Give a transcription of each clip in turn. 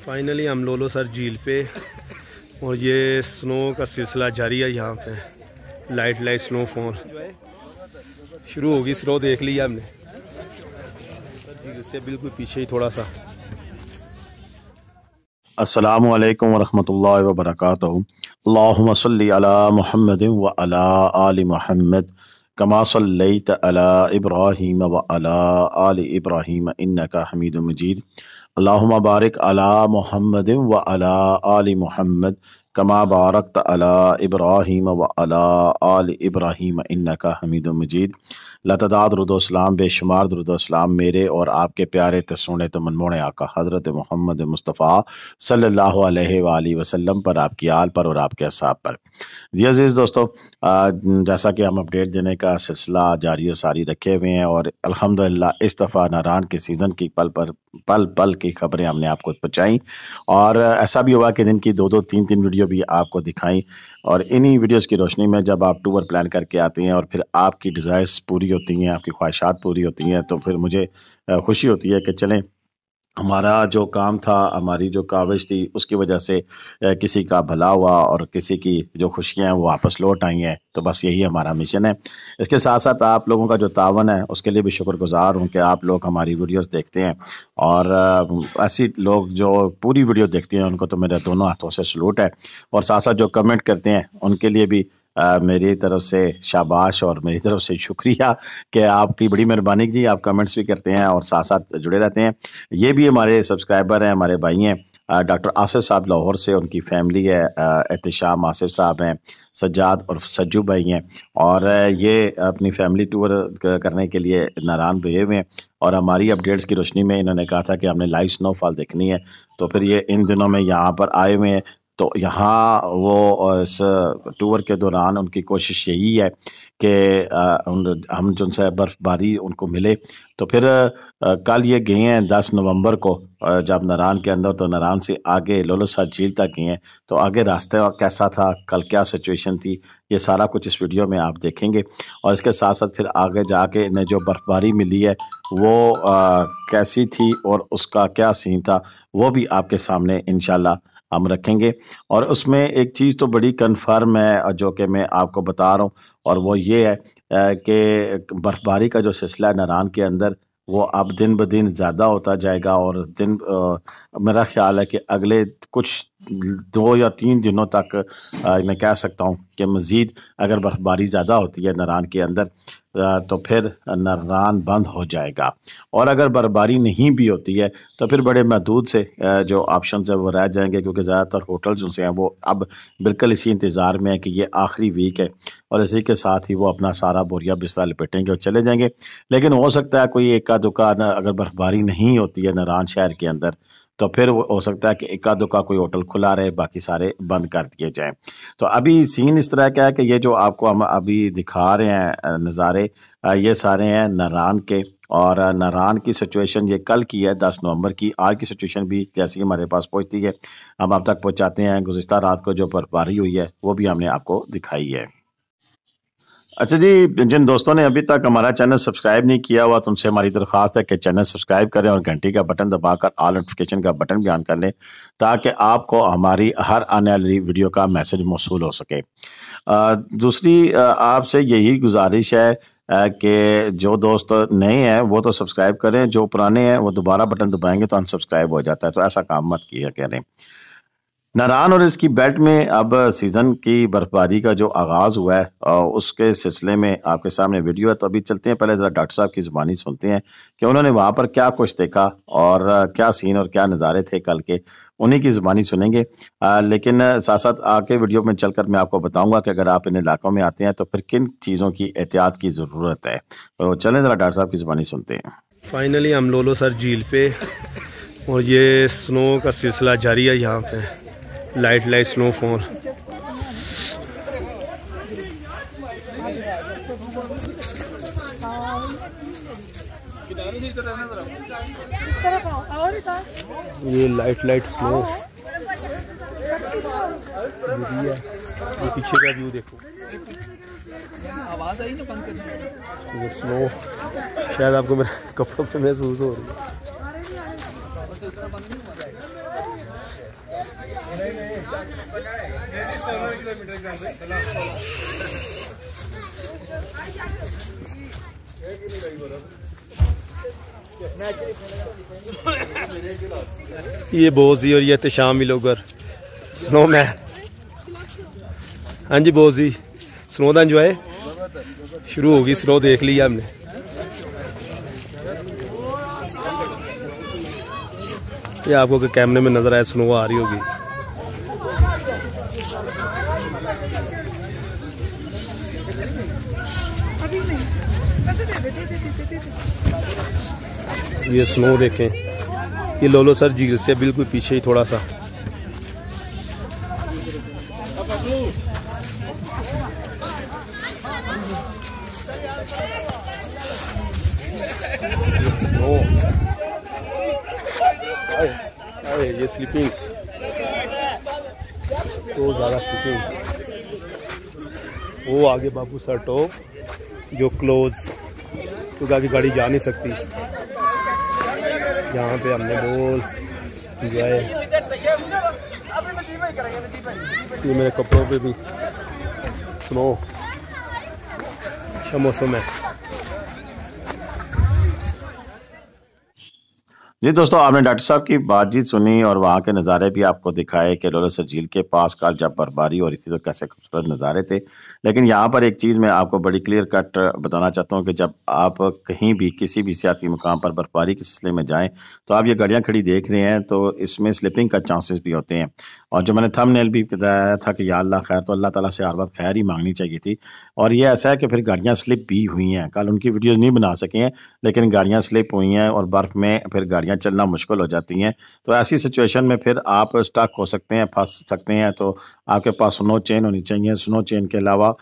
Finally हम लोलो sir झील पे और ये स्नो का सिलसिला जारी है। यहाँ पे लाइट स्नोफॉल शुरू होगी। स्नो देख लिया हमने झील से बिल्कुल पीछे ही थोड़ा सा। अस्सलामु अलैकुम वरहमतुल्लाहि वबरकातुहू। अल्लाहुम्मा सल्लि अला मुहम्मदिन व अला आलि मुहम्मद कमा सल्लैत अला इब्राहीम व अला आलि इब्राहीम इन्नका हमीदुम मजीद। अल्लाहुम्मा बारिक अला मुहम्मदिन व अला आलि मुहम्मद कमा बारकत अला इब्राहीम व अला आलि इब्राहीम इन्नका हमीदुम मजीद। लतदाद रुदोसलाम बेशुमार दुरूदोसलाम मेरे और आपके प्यारे तस्सोने तो मनमोने आका हज़रत मोहम्मद मुस्तफ़ा सल्लल्लाहु अलैहि वसल्लम पर, आपकी आल पर और आपके अस्हाब पर। जी अज़ीज़ दोस्तों, जैसा कि हम अपडेट देने का सिलसिला जारी और सारी रखे हुए हैं और अल्हम्दुलिल्लाह इस दफ़ा नारान के सीज़न की पल पल की खबरें हमने आपको पहुँचाई और ऐसा भी हुआ कि दिन की 2-2 3-3 वीडियो भी आपको दिखाई। और इन्हीं वीडियोस की रोशनी में जब आप टूर प्लान करके आते हैं और फिर आपकी डिज़ायर्स पूरी होती हैं, आपकी ख्वाहिशात पूरी होती हैं, तो फिर मुझे खुशी होती है कि चलें हमारा जो काम था, हमारी जो काविश थी, उसकी वजह से किसी का भला हुआ और किसी की जो खुशियाँ हैं वो वापस लौट आई हैं। तो बस यही हमारा मिशन है। इसके साथ साथ आप लोगों का जो तावन है उसके लिए भी शुक्रगुजार हूँ कि आप लोग हमारी वीडियोस देखते हैं और ऐसी लोग जो पूरी वीडियो देखते हैं उनको तो मेरे दोनों हाथों से सलूट है। और साथ साथ जो कमेंट करते हैं उनके लिए भी मेरी तरफ से शाबाश और मेरी तरफ से शुक्रिया कि आपकी बड़ी मेहरबानी जी, आप कमेंट्स भी करते हैं और साथ साथ जुड़े रहते हैं। ये भी हमारे सब्सक्राइबर हैं, हमारे भाई हैं। डॉक्टर आसिफ साहब लाहौर से, उनकी फैमिली है। एहतिशाम आसिफ साहब हैं, सज्जाद और सज्जू भाई हैं और ये अपनी फैमिली टूर करने के लिए नारान गए हुए हैं और हमारी अपडेट्स की रोशनी में इन्होंने कहा था कि हमने लाइव स्नोफॉल देखनी है। तो फिर ये इन दिनों में यहाँ पर आए हुए हैं। तो यहाँ वो इस टूर के दौरान उनकी कोशिश यही है कि हम जो उनसे बर्फ़बारी उनको मिले। तो फिर कल ये गए हैं 10 नवंबर को जब नारान के अंदर, तो नारान से आगे लोलो सर झील तक गए हैं। तो आगे रास्ते कैसा था, कल क्या सिचुएशन थी, ये सारा कुछ इस वीडियो में आप देखेंगे। और इसके साथ साथ फिर आगे जाके इन्हें जो बर्फ़बारी मिली है वो कैसी थी और उसका क्या सीन था वो भी आपके सामने इंशाल्लाह हम रखेंगे। और उसमें एक चीज़ तो बड़ी कन्फर्म है जो कि मैं आपको बता रहा हूँ और वो ये है कि बर्फ़बारी का जो सिलसिला है नारान के अंदर वो अब दिन ब दिन ज़्यादा होता जाएगा और मेरा ख्याल है कि अगले कुछ 2 या 3 दिनों तक मैं कह सकता हूँ कि मज़ीद अगर बर्फ़बारी ज़्यादा होती है नारान के अंदर तो फिर नारान बंद हो जाएगा। और अगर बर्फ़बारी नहीं भी होती है तो फिर बड़े महदूद से जो ऑप्शन है वो रह जाएंगे, क्योंकि ज़्यादातर होटल जो हैं वो अब बिल्कुल इसी इंतज़ार में है कि ये आखिरी वीक है और इसी के साथ ही वो अपना सारा बोरिया बिस्तरा लपेटेंगे और चले जाएंगे। लेकिन हो सकता है कोई एका दुका अगर बर्फ़बारी नहीं होती है नारान शहर के अंदर तो फिर वो हो सकता है कि एका दुका कोई होटल खुला रहे, बाकी सारे बंद कर दिए जाएं। तो अभी सीन इस तरह का है कि ये जो आपको हम अभी दिखा रहे हैं नज़ारे, ये सारे हैं नारान के। और नारान की सिचुएशन ये कल की है 10 नवंबर की। आज की सिचुएशन भी जैसी हमारे पास पहुंचती है हम आप तक पहुंचाते हैं। गुज़िश्ता रात को जो बर्फबारी हुई है वो भी हमने आपको दिखाई है। अच्छा जी, जिन दोस्तों ने अभी तक हमारा चैनल सब्सक्राइब नहीं किया हुआ तो उनसे हमारी दरख्वास्त है कि चैनल सब्सक्राइब करें और घंटी का बटन दबाकर ऑल नोटिफिकेशन का बटन भी ऑन कर लें ताकि आपको हमारी हर आने वाली वीडियो का मैसेज मौसूल हो सके। दूसरी आपसे यही गुजारिश है कि जो दोस्त नए हैं वो तो सब्सक्राइब करें, जो पुराने हैं वो दोबारा बटन दबाएंगे तो अनसब्सक्राइब हो जाता है। तो ऐसा काम मत किया करें। नारान और इसकी बेल्ट में अब सीज़न की बर्फबारी का जो आगाज़ हुआ है उसके सिलसिले में आपके सामने वीडियो है। तो अभी चलते हैं, पहले ज़रा डॉक्टर साहब की ज़ुबानी सुनते हैं कि उन्होंने वहाँ पर क्या कुछ देखा और क्या सीन और क्या नज़ारे थे कल के, उन्हीं की ज़ुबानी सुनेंगे। लेकिन साथ साथ आके वीडियो में चलकर मैं आपको बताऊँगा कि अगर आप इन इलाकों में आते हैं तो फिर किन चीज़ों की एहतियात की ज़रूरत है। तो चलें ज़रा डॉक्टर साहब की ज़ुबानी सुनते हैं। फाइनली हम लोलो सर झील पे और ये स्नो का सिलसिला जारी है। यहाँ पे लाइट स्नोफॉल ये लाइट स्नो है। ये पीछे का व्यू देखो, आवाज आई ना बंद कर। ये स्नो शायद आपको मेरे कपड़ों पे महसूस हो रही है। ये बोजी और ये एहतशाम लोगर स्नोमैन। हाँ जी बोजी, स्नो का इंजॉय शुरू होगी। स्नो देख लिया हमने। ये आपको कैमरे में नजर आया, स्नो आ रही होगी। ये स्नो देखें, ये लोलो सर झील से बिल्कुल पीछे ही थोड़ा सा। ये स्लीपिंग तो ज़्यादा स्लीपिंग। वो आगे बाबू सर टॉप जो क्लोज, क्योंकि आगे गाड़ी जा नहीं सकती। यहाँ पे हमने बोल इंजॉय। ये मेरे कपड़ों पे भी स्नो। अच्छा मौसम है। जी दोस्तों, आपने डॉक्टर साहब की बातचीत सुनी और वहाँ के नज़ारे भी आपको दिखाए कि लोलसर झील के पास कल जब बर्फबारी हो रही थी तो कैसे खूबसूरत नज़ारे थे। लेकिन यहाँ पर एक चीज़ मैं आपको बड़ी क्लियर कट बताना चाहता हूँ कि जब आप कहीं भी किसी भी सियाती मुकाम पर बर्फबारी के सिलसिले में जाएँ तो आप ये गाड़ियाँ खड़ी देख रहे हैं तो इसमें स्लिपिंग का चांसेस भी होते हैं। और जो मैंने थंबनेल भी बताया था कि या अल्लाह खैर, तो अल्लाह ताला से हर वक्त खैर ही मांगनी चाहिए थी। और ये ऐसा है कि फिर गाड़ियाँ स्लिप भी हुई हैं। कल उनकी वीडियोज़ नहीं बना सके हैं लेकिन गाड़ियाँ स्लिप हुई हैं और बर्फ़ में फिर गाड़ियाँ चलना मुश्किल हो जाती हैं। तो ऐसी सिचुएशन में फिर आप स्टक हो सकते हैं, फंस सकते हैं। तो आपके पास स्नो चेन होनी चाहिए। स्नो चेन के अलावा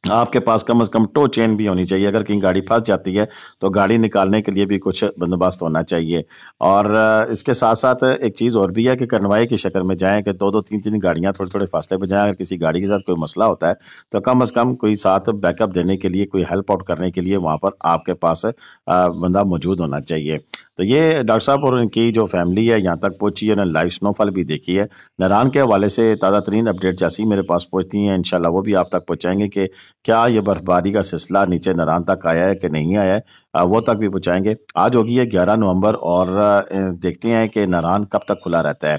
आपके पास कम से कम टो चेन भी होनी चाहिए। अगर कहीं गाड़ी फंस जाती है तो गाड़ी निकालने के लिए भी कुछ बंदोबस्त होना चाहिए। और इसके साथ साथ एक चीज़ और भी है कि कन्वाई की शक्ल में जाएं कि दो दो तीन तीन गाड़ियां थोड़े थोड़े फासले पे जाएं। अगर किसी गाड़ी के साथ कोई मसला होता है तो कम से कम कोई साथ बैकअप देने के लिए, कोई हेल्प आउट करने के लिए वहाँ पर आपके पास बंदा मौजूद होना चाहिए। तो ये डॉक्टर साहब और उनकी जो फैमिली है यहाँ तक पहुँची है, लाइव स्नोफॉल भी देखी है। नारान के हवाले से ताज़ा तरीन अपडेट जैसी ही मेरे पास पहुँचती हैं इंशाल्लाह वो भी आप तक पहुँचाएंगे कि क्या ये बर्फबारी का सिलसिला नीचे नारान तक आया है कि नहीं आया है, वो तक भी पहुँचाएंगे। आज होगी है 11 नवंबर और देखते हैं कि नारान कब तक खुला रहता है।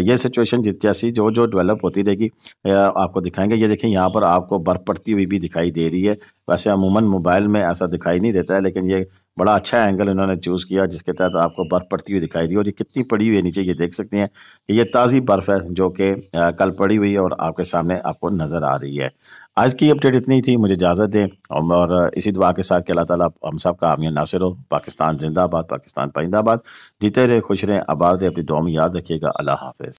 ये सिचुएशन जैसी जो डेवलप होती रहेगी आपको दिखाएंगे। ये देखें, यहाँ पर आपको बर्फ़ पड़ती हुई भी दिखाई दे रही है। वैसे अमूमन मोबाइल में ऐसा दिखाई नहीं देता है लेकिन ये बड़ा अच्छा एंगल इन्होंने चूज़ किया जिसके तहत आपको बर्फ़ पड़ती हुई दिखाई दी। और ये कितनी पड़ी हुई है नीचे, ये देख सकते हैं कि ये ताज़ी बर्फ़ है जो कि कल पड़ी हुई है और आपके सामने आपको नज़र आ रही है। आज की अपडेट इतनी थी, मुझे इजाज़त दें और इसी दुआ के साथ कि अल्लाह ताला हम सब का आमिर नासिर हो। पाकिस्तान जिंदाबाद, पाकिस्तान पाइंदाबाद। जीते रहे, खुश रहें, आबाद रहे, अपनी दुआ में याद रखिएगा। अल्लाह हाफ़िज़।